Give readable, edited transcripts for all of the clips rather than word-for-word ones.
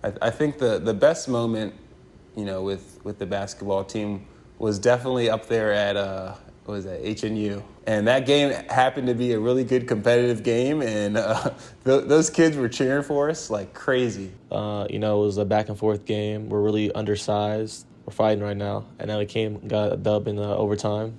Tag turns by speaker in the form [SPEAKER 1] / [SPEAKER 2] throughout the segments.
[SPEAKER 1] I think the best moment, with the basketball team was definitely up there at what was that, HNU. And that game happened to be a really good competitive game, and those kids were cheering for us like crazy.
[SPEAKER 2] It was a back and forth game. We're really undersized. We're fighting right now, and then got a dub in overtime.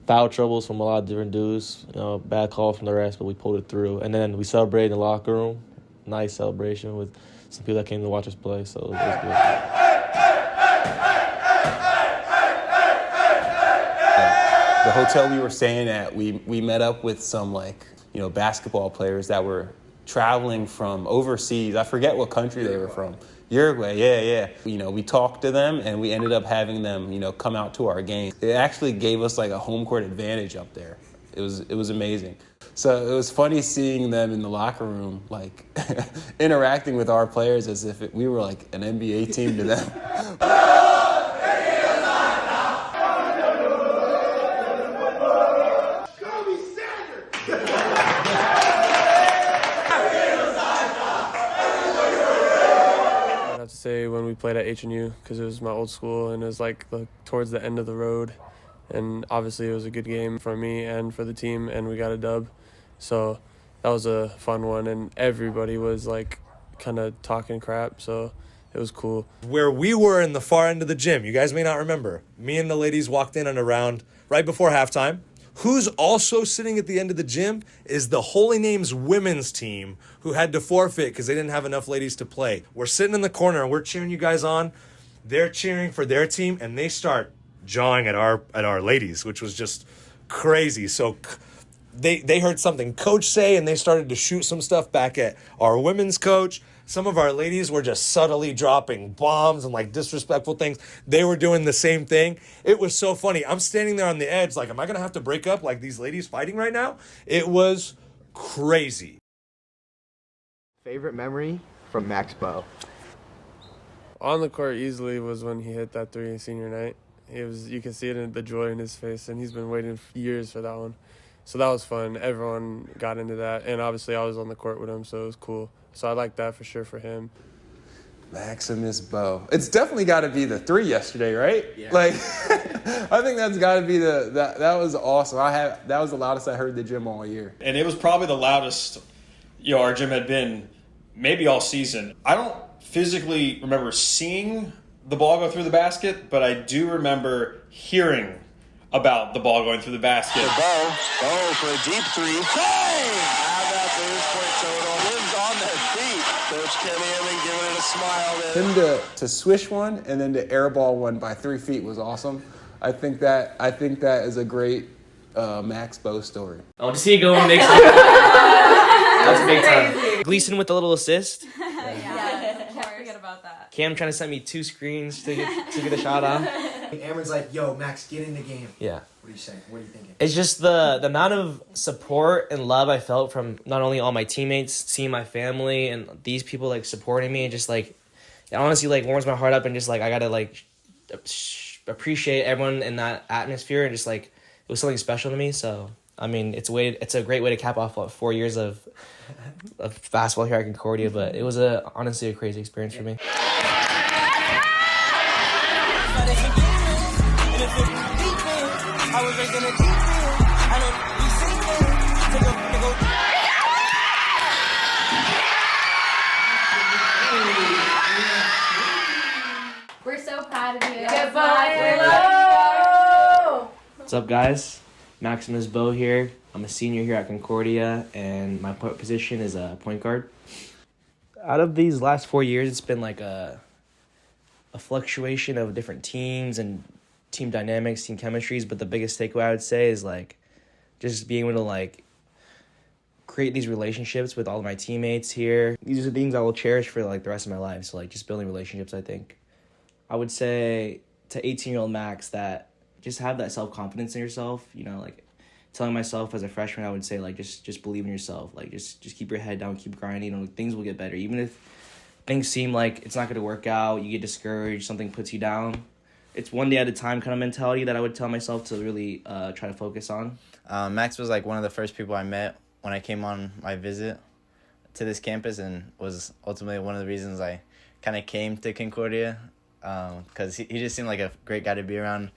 [SPEAKER 2] Foul troubles from a lot of different dudes. Bad call from the rest, but we pulled it through. And then we celebrated in the locker room. Nice celebration with some people that came to watch us play, so it was good.
[SPEAKER 1] The hotel we were staying at, we met up with some basketball players that were traveling from overseas. I forget what country they were from. Uruguay, yeah. We talked to them and we ended up having them, come out to our game. It actually gave us like a home court advantage up there. It was amazing. So it was funny seeing them in the locker room, like interacting with our players as if we were like an NBA team to them.
[SPEAKER 3] Say when we played at HNU, because it was my old school and it was towards the end of the road, and obviously it was a good game for me and for the team, and we got a dub, so that was a fun one, and everybody was kind of talking crap, so it was cool.
[SPEAKER 4] Where we were in the far end of the gym, you guys may not remember, me and the ladies walked in and around right before halftime. Who's also sitting at the end of the gym is the Holy Names women's team, who had to forfeit because they didn't have enough ladies to play. We're sitting in the corner and we're cheering you guys on. They're cheering for their team and they start jawing at our ladies, which was just crazy. So they heard something coach say and they started to shoot some stuff back at our women's coach. Some of our ladies were just subtly dropping bombs and disrespectful things. They were doing the same thing. It was so funny. I'm standing there on the edge am I going to have to break up these ladies fighting right now? It was crazy.
[SPEAKER 5] Favorite memory from Max Bow?
[SPEAKER 3] On the court easily was when he hit that three senior night. You can see it in the joy in his face, and he's been waiting years for that one. So that was fun. Everyone got into that, and obviously I was on the court with him, so it was cool. So I like that for sure for him.
[SPEAKER 1] Maximus Bow. It's definitely got to be the three yesterday, right?
[SPEAKER 5] Yeah.
[SPEAKER 1] I think that's got to be that was awesome. That was the loudest I heard the gym all year.
[SPEAKER 6] And it was probably the loudest, our gym had been maybe all season. I don't physically remember seeing the ball go through the basket, but I do remember hearing about the ball going through the basket.
[SPEAKER 7] Bow for a deep three. Hey! How about the point total? Lives on their feet. Coach Kenny Hammond giving it a smile.
[SPEAKER 1] Him to swish one and then to airball one by 3 feet was awesome. I think that is a great Max Bow story.
[SPEAKER 8] Oh, to see it go in makes that's a big time. Gleason with a little assist.
[SPEAKER 9] Yeah, can't forget about that.
[SPEAKER 8] Cam trying to send me 2 screens to get a shot on.
[SPEAKER 5] Amron's like, yo, Max, get in the game.
[SPEAKER 8] Yeah.
[SPEAKER 5] What are you saying? What are you thinking?
[SPEAKER 8] It's just the amount of support and love I felt from not only all my teammates, seeing my family, and these people supporting me, and just it honestly warms my heart up, and just I gotta appreciate everyone in that atmosphere, and just it was something special to me. So I mean, it's a great way to cap off 4 years of basketball here at Concordia, but it was honestly a crazy experience for me.
[SPEAKER 9] We're so proud of you.
[SPEAKER 8] What's up, guys? Maximus Bow here. I'm a senior here at Concordia, and my position is a point guard. Out of these last 4 years, it's been a fluctuation of different teams and team dynamics, team chemistries, but the biggest takeaway I would say is just being able to create these relationships with all of my teammates here. These are things I will cherish for the rest of my life. So just building relationships, I think. I would say to 18-year-old Max that just have that self-confidence in yourself, telling myself as a freshman, I would say just believe in yourself. Just keep your head down, keep grinding, things will get better. Even if things seem like it's not going to work out, you get discouraged, something puts you down. It's one day at a time kind of mentality that I would tell myself to really try to focus on.
[SPEAKER 10] Max was one of the first people I met when I came on my visit to this campus, and was ultimately one of the reasons I kind of came to Concordia because he just seemed like a great guy to be around,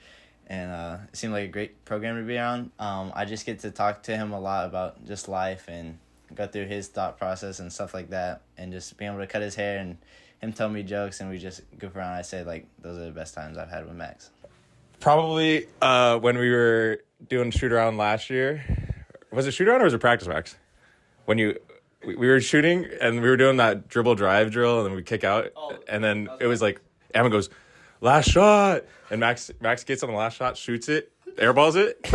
[SPEAKER 10] and it seemed like a great program to be around. I just get to talk to him a lot about just life and go through his thought process and stuff like that, and just being able to cut his hair and him tell me jokes and we just goof around. I say, like, those are the best times I've had with Max.
[SPEAKER 11] Probably when we were doing shoot around last year. Was it shoot around or was it practice, Max? When we were shooting and we were doing that dribble drive drill and then we kick out and then it was like Evan goes, last shot, and Max gets on the last shot, shoots it, airballs it,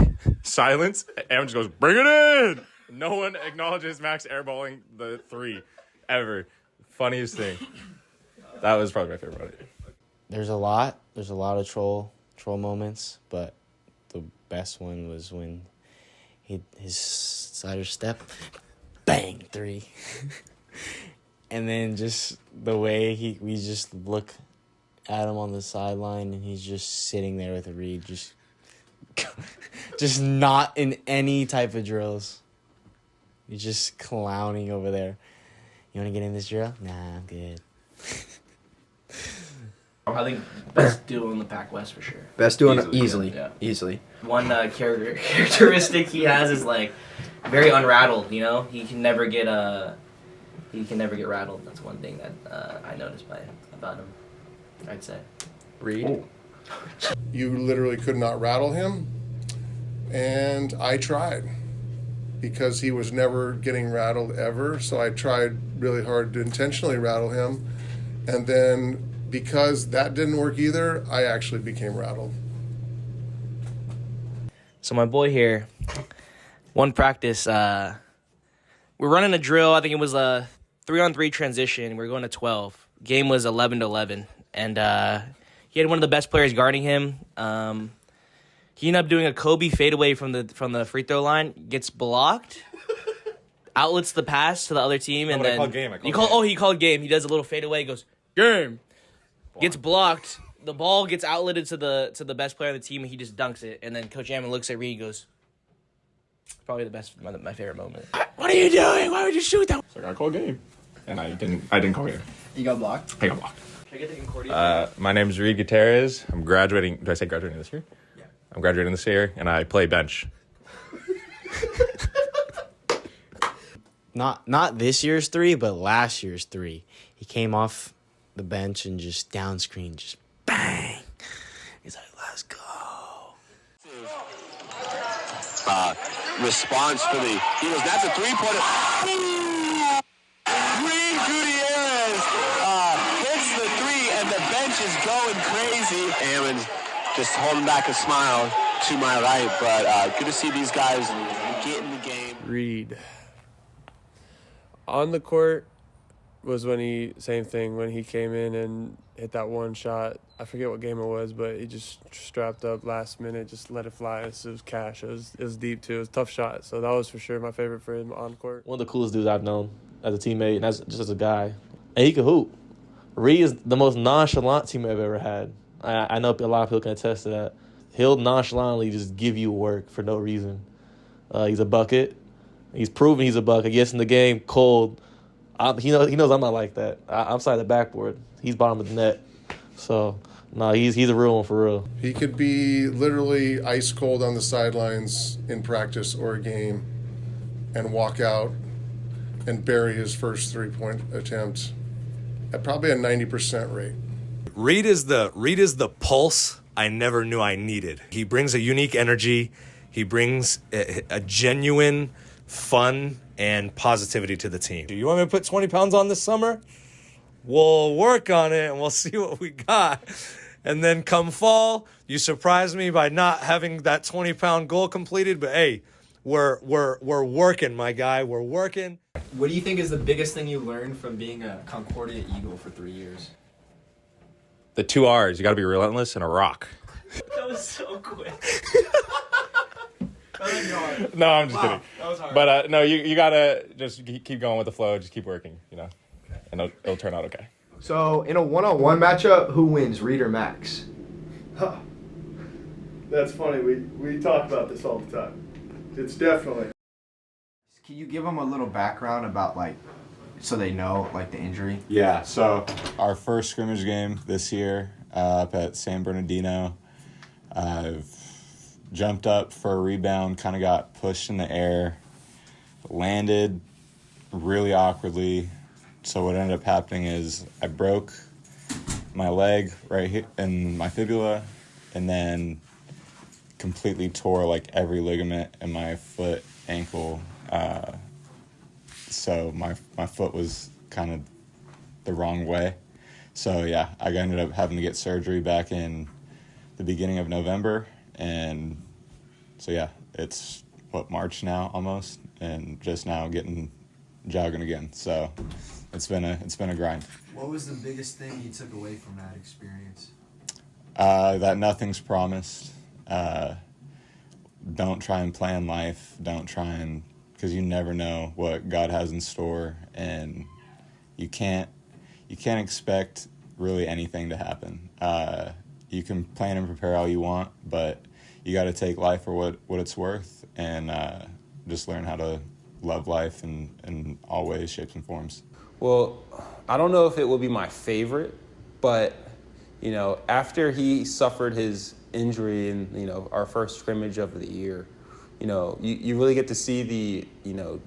[SPEAKER 11] silence. Evan just goes, bring it in. No one acknowledges Max airballing the 3 ever. Funniest thing. That was probably my favorite one.
[SPEAKER 8] There's a lot of troll moments, but the best one was when his slider step, bang, 3. And then just the way we just look at him on the sideline and he's just sitting there with Reed, just not in any type of drills. He's just clowning over there. You want to get in this drill? Nah, I'm good. I think best duo in the PacWest for sure.
[SPEAKER 5] Best duo easily.
[SPEAKER 8] Yeah.
[SPEAKER 5] Easily.
[SPEAKER 8] One characteristic he has is like very unrattled. You know, he can never get rattled. That's one thing that I noticed about him. I'd say.
[SPEAKER 5] Reed.
[SPEAKER 12] You literally could not rattle him, and I tried because he was never getting rattled ever. So I tried really hard to intentionally rattle him, and then because that didn't work either, I actually became rattled.
[SPEAKER 8] So my boy here, one practice, we're running a drill. I think it was a 3-on-3 transition. We were going to 12. Game was 11-11, and he had one of the best players guarding him. He ended up doing a Kobe fadeaway from the free throw line, gets blocked, outlets the pass to the other team, and then he called game. He does a little fadeaway, goes game. Gets blocked. The ball gets outletted to the best player on the team, and he just dunks it. And then Coach Ammon looks at Reed and goes, probably my favorite moment. What are you doing? Why would you shoot that?
[SPEAKER 11] So I called game, and I didn't call game.
[SPEAKER 5] You got blocked?
[SPEAKER 11] I got blocked.
[SPEAKER 8] Should I get the Concordia?
[SPEAKER 11] My name is Reed Gutierrez. I'm graduating. Did I say graduating this year?
[SPEAKER 5] Yeah.
[SPEAKER 11] I'm graduating this year, and I play bench.
[SPEAKER 8] Not this year's 3, but last year's 3. He came off the bench and just down screen, just bang. He's like, let's go.
[SPEAKER 7] Response for the Eagles. That's a 3-pointer. Reed Gutierrez hits the 3, and the bench is going crazy. Ammon just holding back a smile to my right, but good to see these guys get in the game.
[SPEAKER 3] Reed. On the court was same thing, when he came in and hit that one shot. I forget what game it was, but he just strapped up last minute, just let it fly. It was cash. It was deep, too. It was a tough shot. So that was for sure my favorite for him on court.
[SPEAKER 2] One of the coolest dudes I've known as a teammate and as a guy. And he can hoop. Reed is the most nonchalant teammate I've ever had. I know a lot of people can attest to that. He'll nonchalantly just give you work for no reason. He's a bucket. He's proven he's a bucket. Gets in the game cold. He knows I'm not like that. I'm side of the backboard. He's bottom of the net. So, no, he's a real one for real.
[SPEAKER 12] He could be literally ice cold on the sidelines in practice or a game and walk out and bury his first 3-point attempt at probably a 90% rate.
[SPEAKER 4] Reed is the pulse I never knew I needed. He brings a unique energy. He brings a genuine fun and positivity to the team. Do you want me to put 20 pounds on this summer? We'll work on it and we'll see what we got. And then come fall, you surprise me by not having that 20-pound goal completed. But hey, we're working, my guy. We're working.
[SPEAKER 5] What do you think is the biggest thing you learned from being a Concordia Eagle for 3 years?
[SPEAKER 11] The 2 R's. You got to be relentless and a rock.
[SPEAKER 8] That was so quick.
[SPEAKER 11] No, I'm just kidding.
[SPEAKER 5] That was hard.
[SPEAKER 11] But no, you got to just keep going with the flow. Just keep working, okay. And it'll turn out okay.
[SPEAKER 5] So, in a one-on-one matchup, who wins, Reed or Max?
[SPEAKER 13] Huh. That's funny. We talk about this all the time. It's definitely.
[SPEAKER 5] Can you give them a little background about, like,
[SPEAKER 8] so they know like the injury?
[SPEAKER 14] Yeah, so our first scrimmage game this year up at San Bernardino, I've jumped up for a rebound, kind of got pushed in the air, landed really awkwardly. So what ended up happening is I broke my leg right here in my fibula, and then completely tore like every ligament in my foot, ankle. So my foot was kind of the wrong way. So yeah, I ended up having to get surgery back in the beginning of November, and so yeah, it's March now almost, and just now getting jogging again. So it's been a grind.
[SPEAKER 15] What was the biggest thing you took away from that experience?
[SPEAKER 14] That nothing's promised. Don't try and plan life. Don't try and, because you never know what God has in store, and you can't expect really anything to happen. You can plan and prepare all you want, but you got to take life for what it's worth, and just learn how to love life in all ways, shapes, and forms.
[SPEAKER 1] Well, I don't know if it will be my favorite, but, you know, after he suffered his injury in, you know, our first scrimmage of the year, you know, you really get to see the, you know,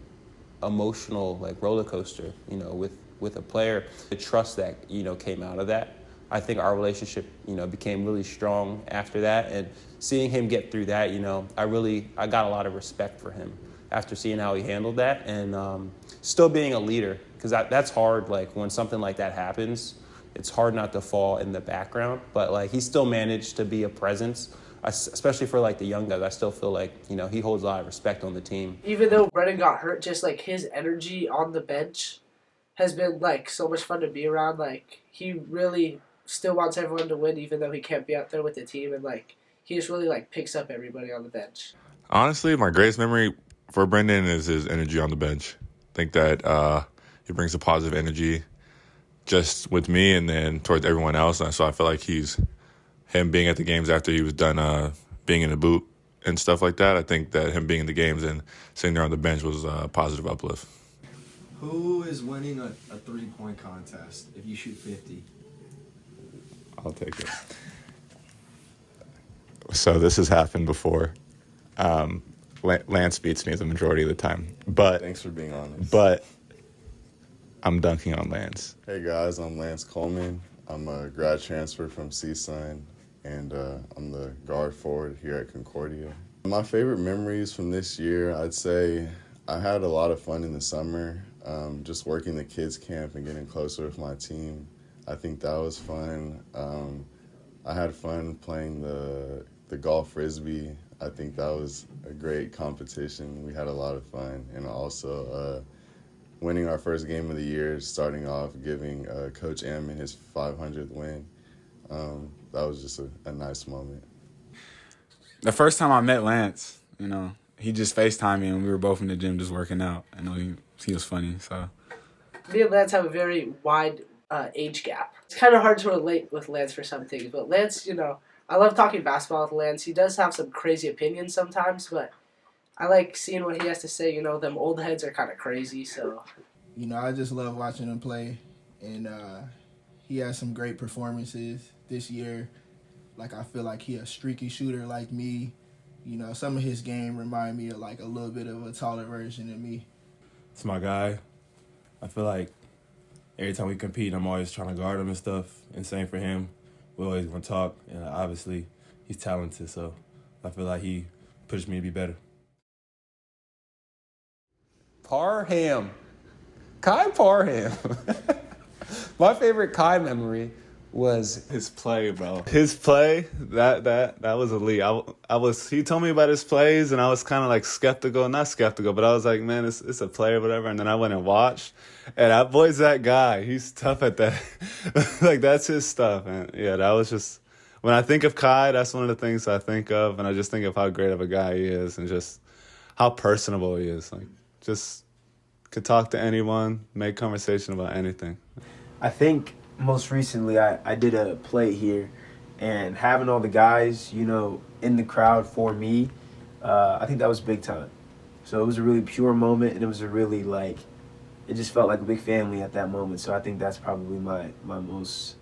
[SPEAKER 1] emotional, like, roller coaster, you know, with a player. The trust that, you know, came out of that. I think our relationship, you know, became really strong after that. And seeing him get through that, you know, I got a lot of respect for him after seeing how he handled that, and still being a leader, because that's hard. Like, when something like that happens, it's hard not to fall in the background, but like he still managed to be a presence, especially for like the young guys. I still feel like, you know, he holds a lot of respect on the team.
[SPEAKER 16] Even though Brennan got hurt, just like his energy on the bench has been like so much fun to be around. Like, he really still wants everyone to win, even though he can't be out there with the team, and like he just really like picks up everybody on the bench.
[SPEAKER 17] Honestly, my greatest memory for Brendan is his energy on the bench. I think that he brings a positive energy just with me and then towards everyone else. And so I feel like him being at the games after he was done being in the boot and stuff like that, I think that him being in the games and sitting there on the bench was a positive uplift.
[SPEAKER 15] Who is winning a three-point contest if you shoot 50?
[SPEAKER 14] I'll take it. So this has happened before. Lance beats me the majority of the time, but
[SPEAKER 18] thanks for being honest.
[SPEAKER 14] But I'm dunking on Lance.
[SPEAKER 18] Hey guys, I'm Lance Coleman. I'm a grad transfer from CSUN, and I'm the guard forward here at Concordia. My favorite memories from this year, I'd say I had a lot of fun in the summer, just working the kids camp and getting closer with my team. I think that was fun. I had fun playing the golf frisbee. I think that was a great competition. We had a lot of fun, and also winning our first game of the year, starting off, giving Coach Ammon his 500th win. That was just a nice moment.
[SPEAKER 19] The first time I met Lance, you know, he just FaceTimed me and we were both in the gym just working out. I know he was funny, so.
[SPEAKER 16] Me and Lance have a very wide age gap. It's kind of hard to relate with Lance for some things, but Lance, you know, I love talking basketball with Lance. He does have some crazy opinions sometimes, but I like seeing what he has to say. You know, them old heads are kind of crazy, so.
[SPEAKER 20] You know, I just love watching him play, and he has some great performances this year. Like, I feel like he a streaky shooter like me. You know, some of his game remind me of like a little bit of a taller version of me.
[SPEAKER 21] It's my guy. I feel like every time we compete, I'm always trying to guard him and stuff, and same for him. We always want to talk, and obviously he's talented, so I feel like he pushed me to be better.
[SPEAKER 1] Parham. Kai Parham. My favorite Kai memory was
[SPEAKER 11] his play, bro. His play, that was elite. He told me about his plays, and I was kind of like not skeptical, but I was like, man, it's a play or whatever. And then I went and watched, and that boy's that guy. He's tough at that. Like, that's his stuff. And yeah, that was just, when I think of Kai, that's one of the things I think of, and I just think of how great of a guy he is, and just how personable he is. Like, just could talk to anyone, make conversation about anything.
[SPEAKER 8] I think most recently I did a play here, and having all the guys, you know, in the crowd for me, I think that was big time. So it was a really pure moment, and it was a really, like, it just felt like a big family at that moment. So I think that's probably my most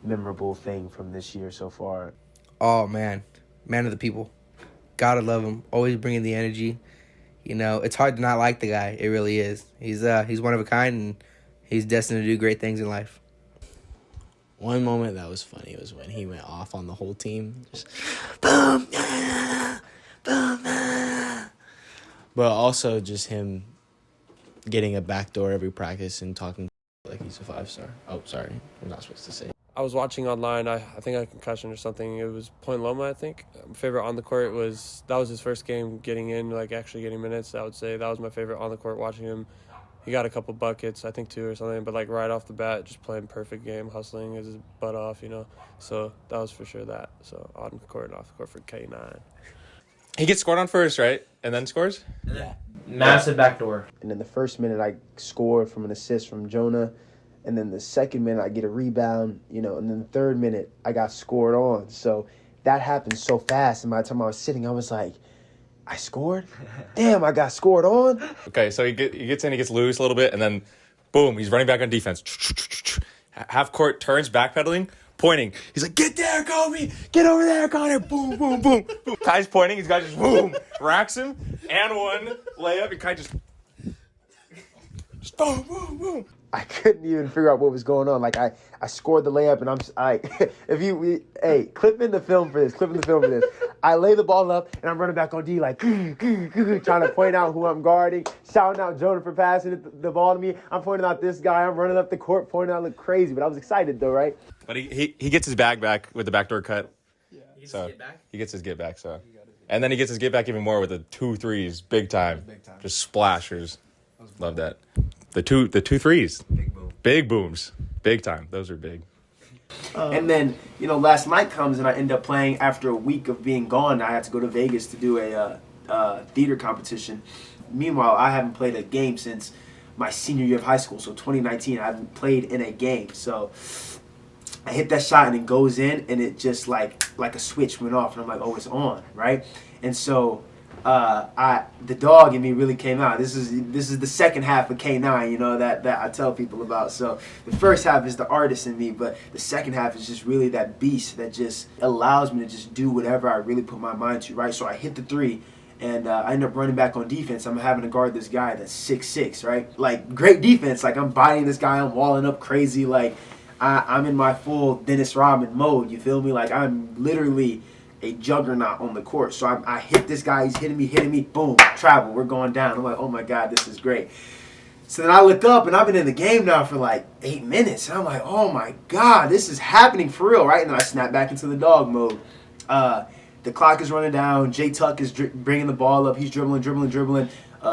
[SPEAKER 8] memorable thing from this year so far.
[SPEAKER 6] Oh, man of the people. Gotta love him. Always bringing the energy. It's hard to not like the guy. It really is. He's one of a kind, and he's destined to do great things in life.
[SPEAKER 22] One moment that was funny was when he went off on the whole team. Just, boom, boom, but also just him getting a backdoor every practice and talking like he's a 5-star. Oh, sorry. I'm not supposed to say.
[SPEAKER 3] I was watching online. I think I had a concussion or something. It was Point Loma, I think. My favorite on the court that was his first game getting in, like actually getting minutes. I would say that was my favorite on the court, watching him. He got a couple buckets, I think 2 or something, but like right off the bat, just playing perfect game, hustling his butt off, So that was for sure that. So on the court and off the court for K9.
[SPEAKER 11] He gets scored on first, right? And then scores?
[SPEAKER 8] Yeah. Massive backdoor. And in the first minute, I scored from an assist from Jonah. And then the second minute, I get a rebound, and then the third minute, I got scored on. So that happened so fast. And by the time I was sitting, I was like, I scored? Damn, I got scored on?
[SPEAKER 11] Okay, so he gets in, he gets loose a little bit, and then, boom, he's running back on defense. Half court, turns, backpedaling, pointing. He's like, get there, Kobe! Get over there, Connor! Boom, boom, boom, boom. Kai's pointing, he's got just, boom, racks him, and one layup, and Kai just boom, boom, boom.
[SPEAKER 8] I couldn't even figure out what was going on. Like, I scored the layup, and I'm hey, clip in the film for this. I lay the ball up, and I'm running back on D, like, trying to point out who I'm guarding, shouting out Jonah for passing the ball to me. I'm pointing out this guy. I'm running up the court, pointing out, look crazy, but I was excited, though, right?
[SPEAKER 11] But he gets his bag back with the backdoor cut. Yeah. He gets his get back, so. And then he gets his get back even more with the 2 threes, big time. Just splashers. Love that. The two threes. Big booms. Big time. Those are big.
[SPEAKER 8] And then, last night comes and I end up playing after a week of being gone. I had to go to Vegas to do a theater competition. Meanwhile, I haven't played a game since my senior year of high school. So 2019, I haven't played in a game. So I hit that shot and it goes in, and it just like a switch went off. And I'm like, oh, it's on, right? And so the dog in me really came out. This is the second half of K9, that I tell people about. So the first half is the artist in me, but the second half is just really that beast that just allows me to just do whatever I really put my mind to, right? So I hit the 3, and I end up running back on defense. I'm having to guard this guy that's 6'6", right? Like, great defense. Like, I'm biting this guy. I'm walling up crazy. Like, I'm in my full Dennis Rodman mode. You feel me? Like, I'm literally a juggernaut on the court. So I hit this guy, he's hitting me, boom, travel, we're going down. I'm like, oh my God, this is great. So then I look up, and I've been in the game now for like 8 minutes, and I'm like, oh my God, this is happening for real, right? And then I snap back into the dog mode. The clock is running down, Jay Tuck is bringing the ball up, he's dribbling.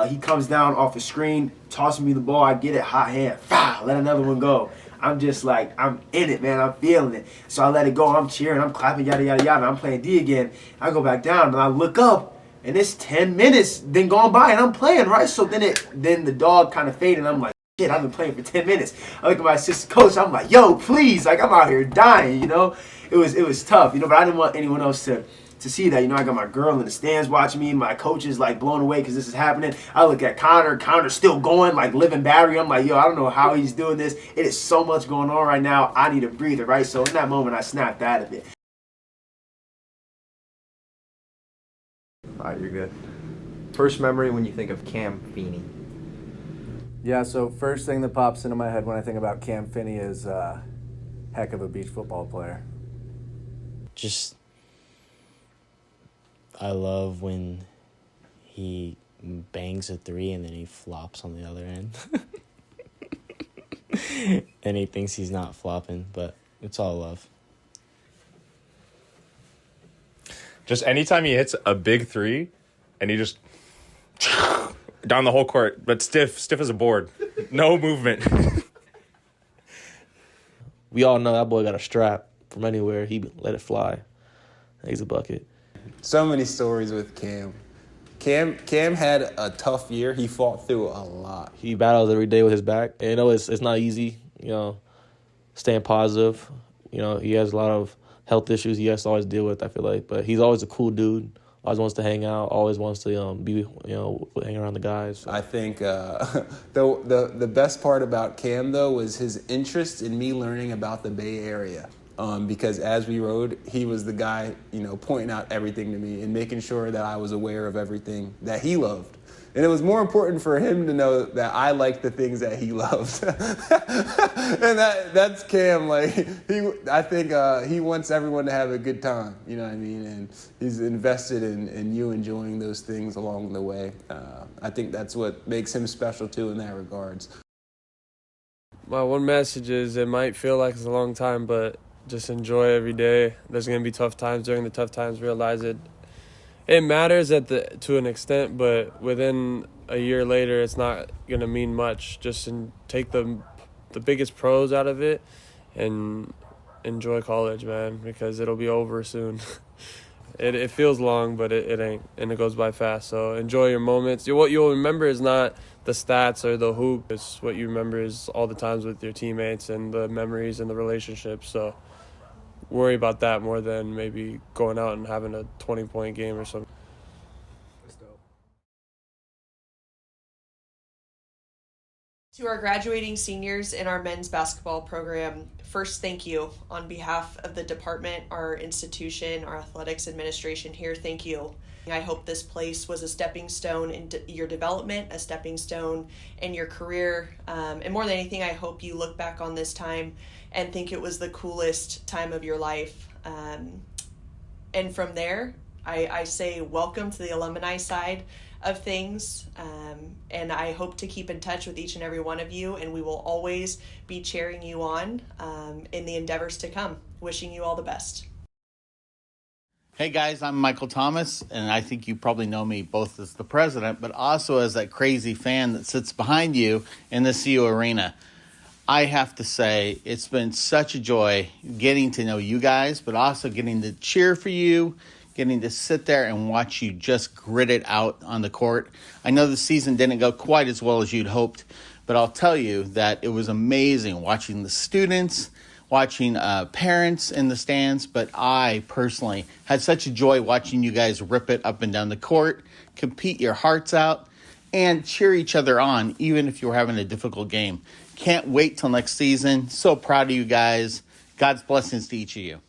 [SPEAKER 8] He comes down off the screen, tossing me the ball, I get it, hot hand, let another one go. I'm just like, I'm in it, man. I'm feeling it. So I let it go. I'm cheering. I'm clapping, yada, yada, yada. I'm playing D again. I go back down, and I look up, and it's 10 minutes then gone by, and I'm playing, right? So then the dog kind of faded, and I'm like, shit, I've been playing for 10 minutes. I look at my assistant coach. I'm like, yo, please. Like, I'm out here dying, It was tough, but I didn't want anyone else to see that. I got my girl in the stands watching me. My coach is like blown away because this is happening. I look at Connor's still going, like living battery. I'm like, yo, I don't know how he's doing this. It is so much going on right now. I need a breather, right? So in that moment, I snapped out of it.
[SPEAKER 23] All right, you're good. First memory when you think of Cam Feeney.
[SPEAKER 24] Yeah, so first thing that pops into my head when I think about Cam Feeney is heck of a beach football player.
[SPEAKER 22] I love when he bangs a 3 and then he flops on the other end. And he thinks he's not flopping, but it's all love.
[SPEAKER 11] Just anytime he hits a big 3 and he just down the whole court, but stiff as a board. No movement.
[SPEAKER 2] We all know that boy got a strap from anywhere. He let it fly. He's a bucket.
[SPEAKER 1] So many stories with Cam. Cam had a tough year. He fought through a lot.
[SPEAKER 2] He battles every day with his back. And it's not easy, staying positive. He has a lot of health issues he has to always deal with, I feel like. But he's always a cool dude, always wants to hang out, always wants to be hang around the guys. So.
[SPEAKER 1] I think the best part about Cam though was his interest in me learning about the Bay Area. Because as we rode, he was the guy, pointing out everything to me and making sure that I was aware of everything that he loved. And it was more important for him to know that I liked the things that he loved. And that's Cam. I think he wants everyone to have a good time. You know what I mean? And he's invested in you enjoying those things along the way. I think that's what makes him special too in that regards.
[SPEAKER 3] My one message is it might feel like it's a long time, but just enjoy every day. There's going to be tough times. During the tough times, realize it matters to an extent, but within a year later, it's not going to mean much. Just take the biggest pros out of it and enjoy college, man, because it'll be over soon. It feels long, but it ain't, and it goes by fast. So enjoy your moments. What you'll remember is not the stats or the hoop. It's what you remember is all the times with your teammates and the memories and the relationships. So worry about that more than maybe going out and having a 20-point game or something.
[SPEAKER 7] To our graduating seniors in our men's basketball program, first, thank you. On behalf of the department, our institution, our athletics administration here, thank you. I hope this place was a stepping stone in your development, a stepping stone in your career. And more than anything, I hope you look back on this time and think it was the coolest time of your life. And from there, I say welcome to the alumni side of things. And I hope to keep in touch with each and every one of you, and we will always be cheering you on in the endeavors to come. Wishing you all the best.
[SPEAKER 9] Hey guys, I'm Michael Thomas, and I think you probably know me both as the president, but also as that crazy fan that sits behind you in the CU Arena. I have to say, it's been such a joy getting to know you guys, but also getting to cheer for you, getting to sit there and watch you just grit it out on the court. I know the season didn't go quite as well as you'd hoped, but I'll tell you that it was amazing watching the students, watching parents in the stands, but I personally had such a joy watching you guys rip it up and down the court, compete your hearts out, and cheer each other on, even if you were having a difficult game. Can't wait till next season. So proud of you guys. God's blessings to each of you.